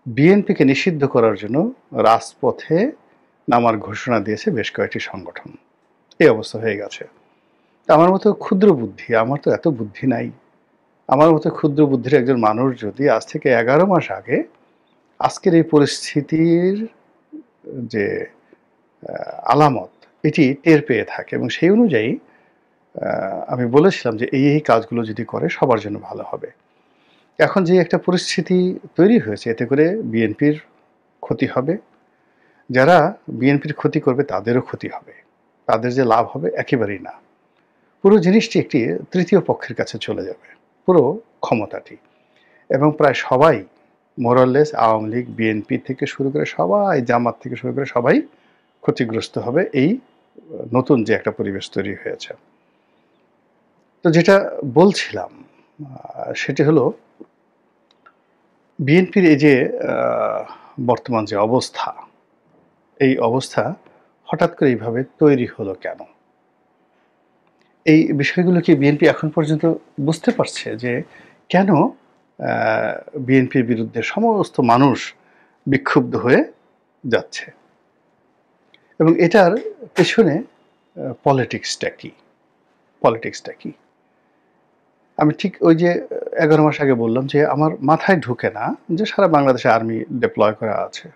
বিএনপিকে নিষিদ্ধ করার জন্য রাজপথে নামার ঘোষণা দিয়েছে বেশ কয়েকটি সংগঠন। এই অবস্থা হয়ে গেছে। আমার মতো ক্ষুদ্র বুদ্ধি, আমার তো এত বুদ্ধি নাই। আমার মতো ক্ষুদ্র বুদ্ধির একজন মানুষ যদি আজ থেকে ১১ মাস আগে আজকের এই পরিস্থিতির যে আলামত এটি টের পেয়ে থাকে এবং সেই অনুযায়ী আমি বলেছিলাম যে এই কাজগুলো যদি করে সবার জন্য ভালো হবে। এখন যে একটা পরিস্থিতি তৈরি হয়েছে এতে করে বিএনপির ক্ষতি হবে। যারা বিএনপির ক্ষতি করবে তাদেরও ক্ষতি হবে। তাদের যে লাভ হবে একেবারেই না। পুরো জিনিসটি একটি তৃতীয় পক্ষের কাছে চলে যাবে। পুরো ক্ষমতাটি। এবং প্রায় সবাই মোরাললেস আওয়ামী লীগ, বিএনপি থেকে শুরু করে সবাই, জামাত থেকে শুরু করে সবাই ক্ষতিগ্রস্ত হবে এই নতুন যে একটা পরিবেশ তৈরি হয়েছে। তো যেটা বলছিলাম সেটি হলো বিএনপির এই যে বর্তমান যে অবস্থা, এই অবস্থা হঠাৎ করে এইভাবে তৈরি হলো কেন? এই বিষয়গুলো কি বিএনপি এখন পর্যন্ত বুঝতে পারছে যে কেন বিএনপির বিরুদ্ধে সমস্ত মানুষ বিক্ষুব্ধ হয়ে যাচ্ছে এবং এটার পেছনে পলিটিক্সটা কি? পলিটিক্সটা কি? আমি ঠিক ওই যে ১১ মাস আগে বললাম যে আমার মাথায় ঢুকে না যে সারা বাংলাদেশে আর্মি ডিপ্লয় করা আছে।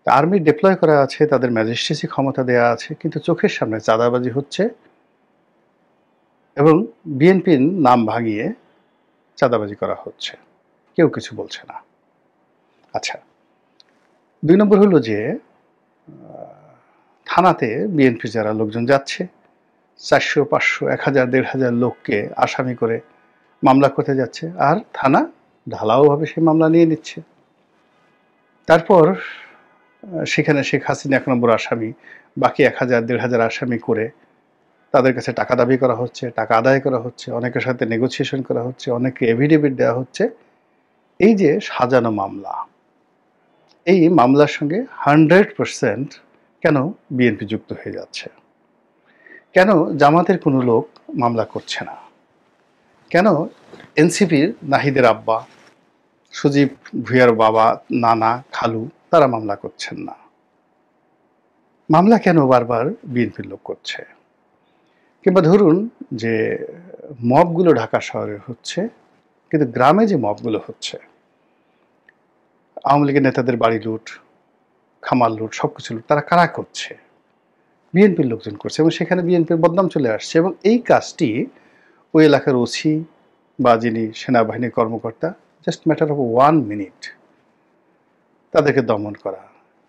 আর্মি ডিপ্লয় করা আছে, তাদের ম্যাজিস্ট্রেসি ক্ষমতা দেয়া আছে, কিন্তু চোখের সামনে চাঁদাবাজি হচ্ছে এবং বিএনপির নাম ভাঙিয়ে চাঁদাবাজি করা হচ্ছে। কেউ কিছু বলছে না। আচ্ছা, ২ নম্বর হলো যে থানাতে বিএনপির যারা লোকজন যাচ্ছে ৪০০, ৫০০, ১,০০০, ১,৫০০ লোককে আসামি করে মামলা করতে যাচ্ছে আর থানা ঢালাওভাবে সেই মামলা নিয়ে নিচ্ছে। তারপর সেখানে শেখ হাসিনা ১ নম্বর আসামি, বাকি ১,০০০, ১,৫০০ আসামি করে তাদের কাছে টাকা দাবি করা হচ্ছে, টাকা আদায় করা হচ্ছে, অনেকের সাথে নেগোসিয়েশন করা হচ্ছে, অনেককে এফিডেভিট দেওয়া হচ্ছে। এই যে সাজানো মামলা, এই মামলার সঙ্গে 100% কেন বিএনপি যুক্ত হয়ে যাচ্ছে? কেন জামাতের কোনো লোক মামলা করছে না? কেন এনসিপির নাহিদের আব্বা, সজীব ভুঁইয়ার বাবা, নানা, খালু তারা মামলা করছেন না? মামলা কেন বারবার বিএনপির লোক করছে? কিংবা ধরুন যে মবগুলো ঢাকা শহরে হচ্ছে, কিন্তু গ্রামে যে মবগুলো হচ্ছে, আওয়ামী লীগের নেতাদের বাড়ি লুট, খামার লুট, সবকিছু লুট, তারা কারা করছে? বিএনপির লোকজন করছে এবং সেখানে বিএনপির বদনাম চলে আসছে এবং এই কাজটি ওই এলাকার ওসি বা যিনি সেনাবাহিনীর কর্মকর্তা জাস্ট ম্যাটার অফ 1 মিনিট তাদেরকে দমন করা।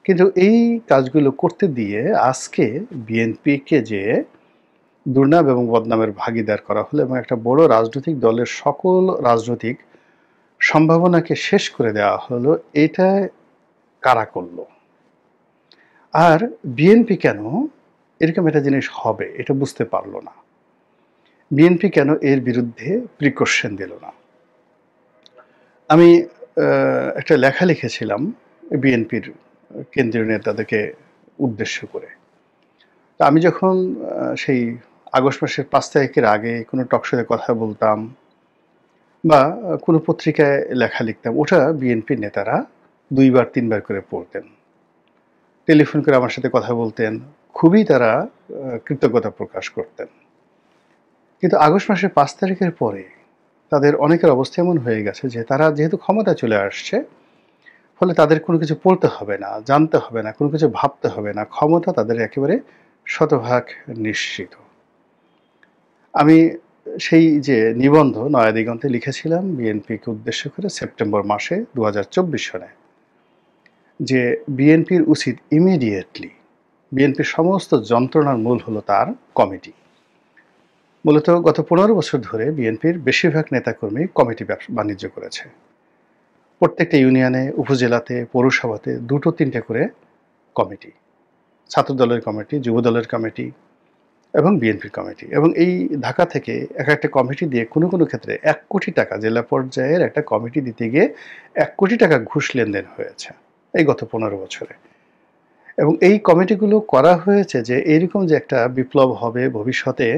কিন্তু এই কাজগুলো করতে দিয়ে আজকে বিএনপিকে যে দুর্নাম এবং বদনামের ভাগীদার করা হলো এবং একটা বড় রাজনৈতিক দলের সকল রাজনৈতিক সম্ভাবনাকে শেষ করে দেওয়া হলো, এটা কারা করলো? আর বিএনপি কেন এরকম একটা জিনিস হবে এটা বুঝতে পারলো না? বিএনপি কেন এর বিরুদ্ধে প্রিকশন দিল না? আমি একটা লেখা লিখেছিলাম বিএনপির কেন্দ্রীয় নেতাদেরকে উদ্দেশ্য করে। তো আমি যখন সেই আগস্ট মাসের ৫ তারিখের আগে কোনো টকশোতে কথা বলতাম বা কোনো পত্রিকায় লেখা লিখতাম, ওটা বিএনপির নেতারা ২ বার ৩ বার করে পড়তেন। টেলিফোন করে আমার সাথে কথা বলতেন। খুবই তারা কৃতজ্ঞতা প্রকাশ করতেন। কিন্তু আগস্ট মাসের ৫ তারিখের পরে তাদের অনেকের অবস্থা এমন হয়ে গেছে যে তারা যেহেতু ক্ষমতায় চলে আসছে, ফলে তাদের কোনো কিছু পড়তে হবে না, জানতে হবে না, কোনো কিছু ভাবতে হবে না। ক্ষমতা তাদের একেবারে শতভাগ নিশ্চিত। আমি সেই যে নিবন্ধ নয়া দিগন্তে লিখেছিলাম বিএনপিকে উদ্দেশ্য করে সেপ্টেম্বর মাসে ২০২৪ সনে, যে বিএনপির উচিত ইমিডিয়েটলি, বিএনপির সমস্ত যন্ত্রণার মূল হলো তার কমিটি। মূলত গত ১৫ বছর ধরে বিএনপির বেশিরভাগ নেতাকর্মী কমিটি বাণিজ্য করেছে। প্রত্যেকটা ইউনিয়নে, উপজেলাতে, পৌরসভাতে ২টো-৩টে করে কমিটি, ছাত্রদলের কমিটি, যুবদলের কমিটি এবং বিএনপির কমিটি। এবং এই ঢাকা থেকে এক একটা কমিটি দিয়ে কোনো কোনো ক্ষেত্রে ১ কোটি টাকা, জেলা পর্যায়ের একটা কমিটি দিতে গিয়ে ১ কোটি টাকা ঘুষ লেনদেন হয়েছে এই গত ১৫ বছরে। এবং এই কমিটিগুলো করা হয়েছে যে এইরকম যে একটা বিপ্লব হবে ভবিষ্যতে,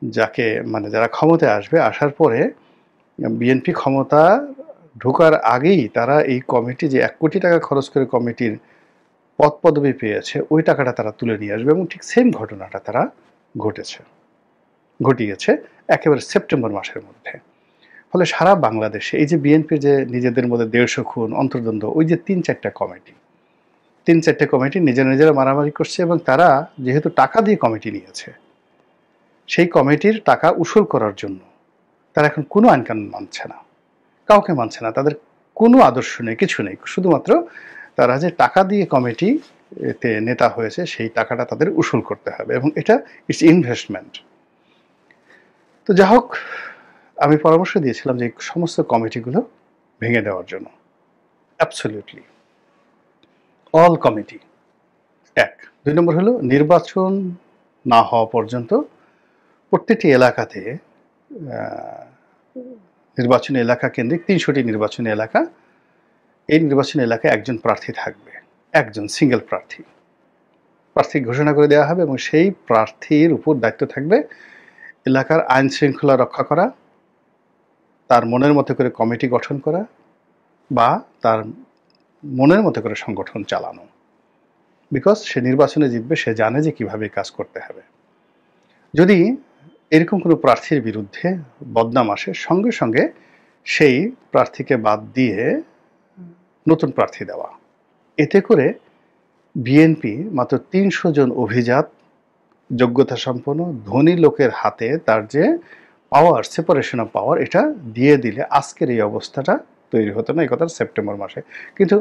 যাকে মানে যারা ক্ষমতায় আসবে, আসার পরে বিএনপি ক্ষমতা ঢোকার আগেই তারা এই কমিটি যে 1 কোটি টাকা খরচ করে কমিটির পদ পদবি পেয়েছে, ওই টাকাটা তারা তুলে নিয়ে আসবে এবং ঠিক সেম ঘটনাটা তারা ঘটিয়েছে একেবারে সেপ্টেম্বর মাসের মধ্যে। ফলে সারা বাংলাদেশে এই যে বিএনপির যে নিজেদের মধ্যে 150 খুন, অন্তর্দ্বন্দ্ব, ওই যে 3-4টা কমিটি নিজেরা মারামারি করছে এবং তারা যেহেতু টাকা দিয়ে কমিটি নিয়েছে, সেই কমিটির টাকা উসুল করার জন্য তারা এখন কোনো আইনকানুন মানছে না, কাউকে মানছে না, তাদের কোনো আদর্শ নেই, কিছু নেই, শুধুমাত্র তারা যে টাকা দিয়ে কমিটিতে নেতা হয়েছে সেই টাকাটা তাদের উসুল করতে হবে এবং এটা ইটস ইনভেস্টমেন্ট। তো যা হোক, আমি পরামর্শ দিয়েছিলাম যে সমস্ত কমিটিগুলো ভেঙে দেওয়ার জন্য, অ্যাবসলিউটলি অল কমিটি। 1 2 নম্বর হলো নির্বাচন না হওয়া পর্যন্ত প্রত্যেকটি এলাকাতে নির্বাচনী এলাকা কেন্দ্রিক 300টি নির্বাচনী এলাকা, এই নির্বাচনী এলাকায় একজন প্রার্থী থাকবে, একজন সিঙ্গেল প্রার্থী ঘোষণা করে দেওয়া হবে এবং সেই প্রার্থীর উপর দায়িত্ব থাকবে এলাকার আইন শৃঙ্খলা রক্ষা করা, তার মনের মতো করে কমিটি গঠন করা বা তার মনের মতো করে সংগঠন চালানো। বিকজ সে নির্বাচনে জিতবে, সে জানে যে কিভাবে কাজ করতে হবে। যদি এরকম কোনো প্রার্থীর বিরুদ্ধে বদনাম আসে, সঙ্গে সঙ্গে সেই প্রার্থীকে বাদ দিয়ে নতুন প্রার্থী দেওয়া। এতে করে বিএনপি মাত্র 300 জন অভিজাত, যোগ্যতা সম্পন্ন, ধনী লোকের হাতে তার যে পাওয়ার, সেপারেশন অফ পাওয়ার, এটা দিয়ে দিলে আজকের এই অবস্থাটা তৈরি হতো না। এই কথা সেপ্টেম্বর মাসে, কিন্তু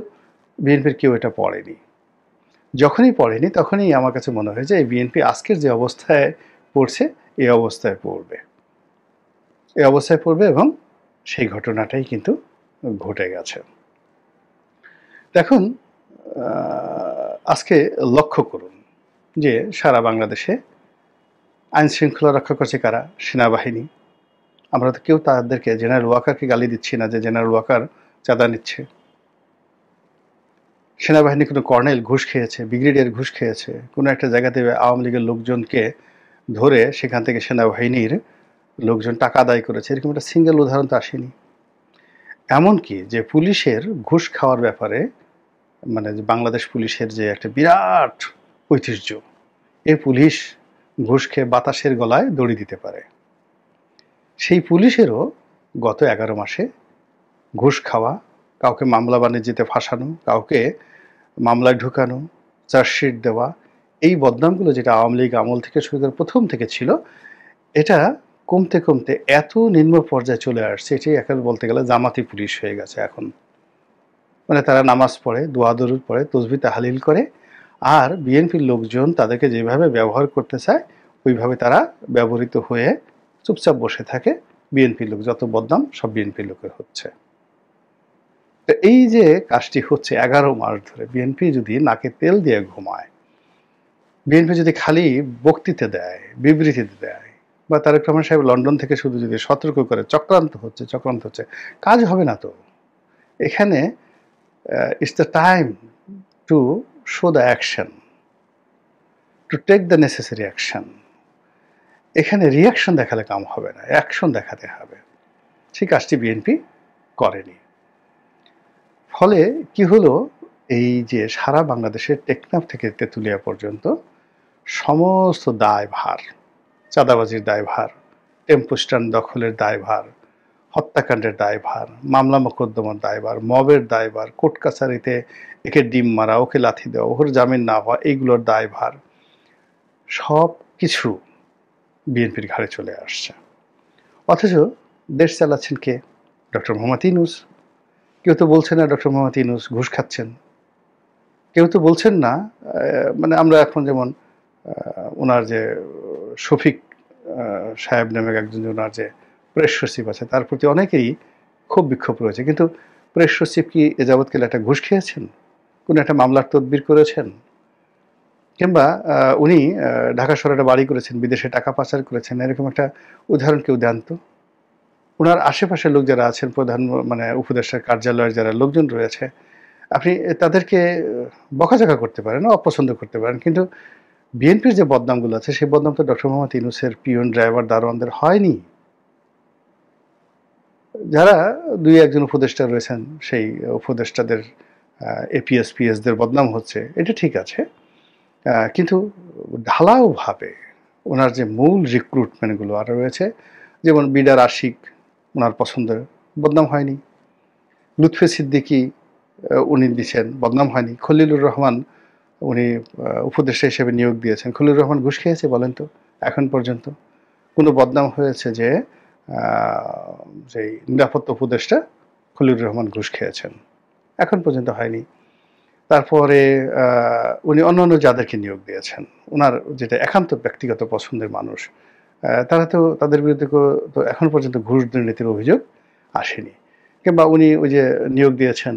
বিএনপির কেউ এটা পড়েনি। যখনই পড়েনি তখনই আমার কাছে মনে হয় যে এই বিএনপি আজকের যে অবস্থায় পড়ছে, এই অবস্থায় পড়বে এবং সেই ঘটনাটাই কিন্তু ঘটে গেছে। এখন আজকে লক্ষ্য করুন যে সারা বাংলাদেশে আইন শৃঙ্খলা রক্ষা করছে কারা? সেনাবাহিনী। আমরা তো কেউ তাদেরকে, জেনারেল ওয়াকারকে গালি দিচ্ছি না যে জেনারেল ওয়াকার চাঁদা নিচ্ছে। সেনাবাহিনী কোনো কর্নেল ঘুষ খেয়েছে, ব্রিগেডিয়ার ঘুষ খেয়েছে, কোনো একটা জায়গাতে আওয়ামী লীগের লোকজনকে ধরে সেখান থেকে সেনাবাহিনীর লোকজন টাকা আদায় করেছে, এরকম একটা সিঙ্গেল উদাহরণ তো আসেনি। এমনকি যে পুলিশের ঘুষ খাওয়ার ব্যাপারে, মানে বাংলাদেশ পুলিশের যে একটা বিরাট ঐতিহ্য, এই পুলিশ ঘুষ খেয়ে বাতাসের গলায় দড়ি দিতে পারে। সেই পুলিশেরও গত 11 মাসে ঘুষ খাওয়া, কাউকে মামলা বাণিজ্যতে ফাঁসানো, কাউকে মামলায় ঢুকানো, চার্জশিট দেওয়া, এই বদনামগুলো যেটা আওয়ামী লীগ আমল থেকে শুরু করে প্রথম থেকে ছিল, এটা কমতে কমতে এত নিম্ন পর্যায়ে চলে আসছে, এটাই এখন বলতে গেলে জামাতি পুলিশ হয়ে গেছে এখন। মানে তারা নামাজ পড়ে, দোয়া দরুদ পড়ে, তসবিহ তাহলিল করে, আর বিএনপির লোকজন তাদেরকে যেভাবে ব্যবহার করতে চায় ওইভাবে তারা ব্যবহৃত হয়ে চুপচাপ বসে থাকে। বিএনপির লোক, যত বদনাম সব বিএনপির লোকের হচ্ছে। তো এই যে কাজটি হচ্ছে 11 মাস ধরে, বিএনপি যদি নাকে তেল দিয়ে ঘুমায়, বিএনপি যদি খালি বক্তৃতা দেয়, বিবৃতি দেয়, বা তারেক রহমান সাহেব লন্ডন থেকে শুধু যদি সতর্ক করে চক্রান্ত হচ্ছে, কাজ হবে না তো। এখানে it's the time to show the action, to take the necessary action. এখানে রিয়াকশন দেখালে কাম হবে না, অ্যাকশন দেখাতে হবে। সেই কাজটি বিএনপি করেনি। ফলে কি হলো, এই যে সারা বাংলাদেশের টেকনাফ থেকে তেঁতুলিয়া পর্যন্ত সমস্ত দায়ভার, চাঁদাবাজির দায়ভার, টেম্পো স্ট্যান্ড দখলের দায়ভার, হত্যাকাণ্ডের দায়ভার, মামলা মোকদ্দমার দায়ভার, মবের দায়ভার, কোর্ট কাছারিতে একে ডিম মারা, ওকে লাথি দেওয়া, ওর জামিন না হওয়া, এইগুলোর দায়ভার সব কিছু বিএনপির ঘাড়ে চলে আসছে। অথচ দেশ চালাচ্ছেন কে? ডক্টর মোহাম্মদ ইউনূস। কেউ তো বলছে না ডক্টর মোহাম্মদ ইউনূস ঘুষ খাচ্ছেন, কেউ তো বলছেন না। মানে আমরা এখন যেমন ওনার যে শফিক সাহেব নামে একজন, ওনার যে প্রেস সচিব আছে, তার প্রতি অনেকেরই খুব বিক্ষোভ রয়েছে, কিন্তু প্রেস সচিব কি এ যাবৎকালে একটা ঘুষ খেয়েছেন? কোনো একটা মামলার তদবির করেছেন? কিংবা উনি ঢাকা শহরে একটা বাড়ি করেছেন, বিদেশে টাকা পাচার করেছেন, এরকম একটা উদাহরণ কেউ দেন তো। ওনার আশেপাশের লোক যারা আছেন, প্রধান মানে উপদেষ্টার কার্যালয়ের যারা লোকজন রয়েছে, আপনি তাদেরকে বকাঝকা করতে পারেন, অপছন্দ করতে পারেন, কিন্তু বিএনপির যে বদনামগুলো আছে সেই বদনাম তো ডক্টর মোহাম্মদ ইউনূসের পিয়ন, ড্রাইভার, দারোয়ানদের হয়নি। যারা দুই একজন উপদেষ্টা রয়েছেন সেই উপদেষ্টাদের এপিএস পিএসদের বদনাম হচ্ছে, এটা ঠিক আছে। কিন্তু ঢালাওভাবে ওনার যে মূল রিক্রুটমেন্টগুলো আরও রয়েছে, যেমন বিডার আশিক ওনার পছন্দের, বদনাম হয়নি। লুৎফে সিদ্দিকী উনি দিচ্ছেন, বদনাম হয়নি। খলিলুর রহমান উনি উপদেষ্টা হিসেবে নিয়োগ দিয়েছেন। খলিলুর রহমান ঘুষ খেয়েছে বলেন তো এখন পর্যন্ত? কোনো বদনাম হয়েছে যে যেই নিরাপত্তা উপদেষ্টা খলিলুর রহমান ঘুষ খেয়েছেন? এখন পর্যন্ত হয়নি। তারপরে উনি অন্যান্য যাদেরকে নিয়োগ দিয়েছেন, ওনার যেটা একান্ত ব্যক্তিগত পছন্দের মানুষ, তারা তো তাদের বিরুদ্ধে তো এখন পর্যন্ত ঘুষ দুর্নীতির অভিযোগ আসেনি। কিংবা উনি ওই যে নিয়োগ দিয়েছেন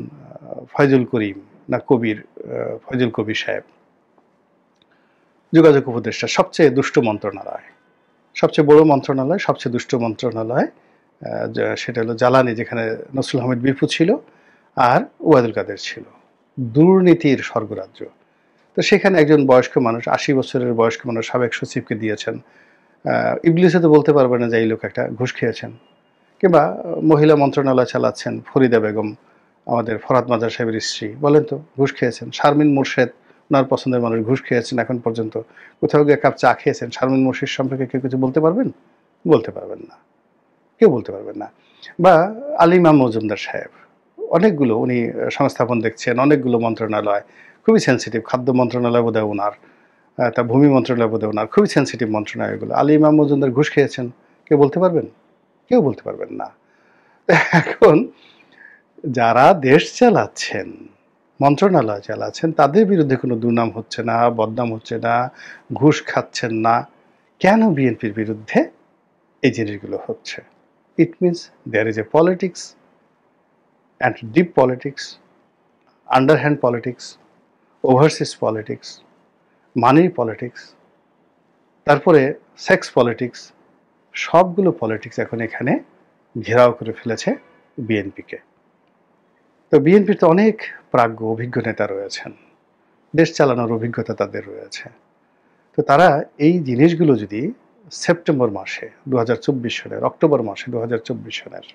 ফয়জুল করিম না কবির, ফয়জুল কবির সাহেব, যোগাযোগ উপদেষ্টা, সবচেয়ে দুষ্ট মন্ত্রণালয়, সবচেয়ে বড় মন্ত্রণালয়, সবচেয়ে দুষ্ট মন্ত্রণালয়, সেটা হলো জ্বালানি, যেখানে নসরুল আহমেদ বিপু ছিল আর ওবায়দুল কাদের ছিল, দুর্নীতির স্বর্গরাজ্য। তো সেখানে একজন বয়স্ক মানুষ, ৮০ বছরের বয়স্ক মানুষ সাবেক সচিবকে দিয়েছেন। ইবলিসে তো বলতে পারবে না যে এই লোক একটা ঘুষ খেয়েছেন। কিংবা মহিলা মন্ত্রণালয় চালাচ্ছেন ফরিদা বেগম, আমাদের ফরহাদ মাজার সাহেবের স্ত্রী, বলেন তো ঘুষ খেয়েছেন। শারমিন মুর্শেদ, ওনার পছন্দের মানুষ, ঘুষ খেয়েছেন এখন পর্যন্ত? কোথাও গিয়ে কাপ চা খেয়েছেন? শারমিন মুর্শেদ সম্পর্কে কেউ কিছু বলতে পারবেন? বলতে পারবেন না, কেউ বলতে পারবেন না। বা আলিমা মজুমদার সাহেব, অনেকগুলো উনি সংস্থাপন দেখছেন, অনেকগুলো মন্ত্রণালয়, খুবই সেন্সিটিভ। খাদ্য মন্ত্রণালয় বোধহয় ওনার, তা ভূমি মন্ত্রণালয় বোধহয় ওনার, খুবই সেন্সিটিভ মন্ত্রণালয়গুলো। আলী ইমাম মজুমদার ঘুষ খেয়েছেন, কেউ বলতে পারবেন? কেউ বলতে পারবেন না। এখন যারা দেশ চালাচ্ছেন, মন্ত্রণালয় চালাচ্ছেন, তাদের বিরুদ্ধে কোনো দুর্নাম হচ্ছে না, বদনাম হচ্ছে না, ঘুষ খাচ্ছেন না, কেন বিএনপির বিরুদ্ধে এই জিনিসগুলো হচ্ছে? It means there is a politics, and deep politics, underhand politics, overseas politics, মানির পলিটিক্স, তারপরে সেক্স পলিটিক্স, সবগুলো পলিটিক্স এখন এখানে ঘেরাও করে ফেলেছে বিএনপিকে। তো বিএনপির তো অনেক প্রাজ্ঞ অভিজ্ঞ নেতা রয়েছেন, দেশ চালানোর অভিজ্ঞতা তাদের রয়েছে। তো তারা এই জিনিসগুলো যদি সেপ্টেম্বর মাসে 2024 সালের, অক্টোবর মাসে 2024 সালের,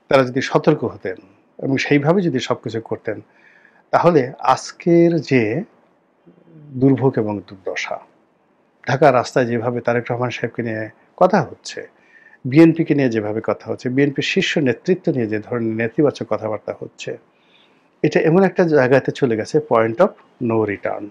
তারা যদি সতর্ক হতেন এবং সেইভাবে যদি সবকিছু করতেন, তাহলে আজকের যে দুর্ভোগ এবং দুর্দশা, ঢাকার রাস্তায় যেভাবে তারেক রহমান সাহেবকে নিয়ে কথা হচ্ছে, বিএনপিকে নিয়ে যেভাবে কথা হচ্ছে, বিএনপির শীর্ষ নেতৃত্ব নিয়ে যে ধরনের নেতিবাচক কথাবার্তা হচ্ছে, এটা এমন একটা জায়গাতে চলে গেছে, পয়েন্ট অফ নো রিটার্ন।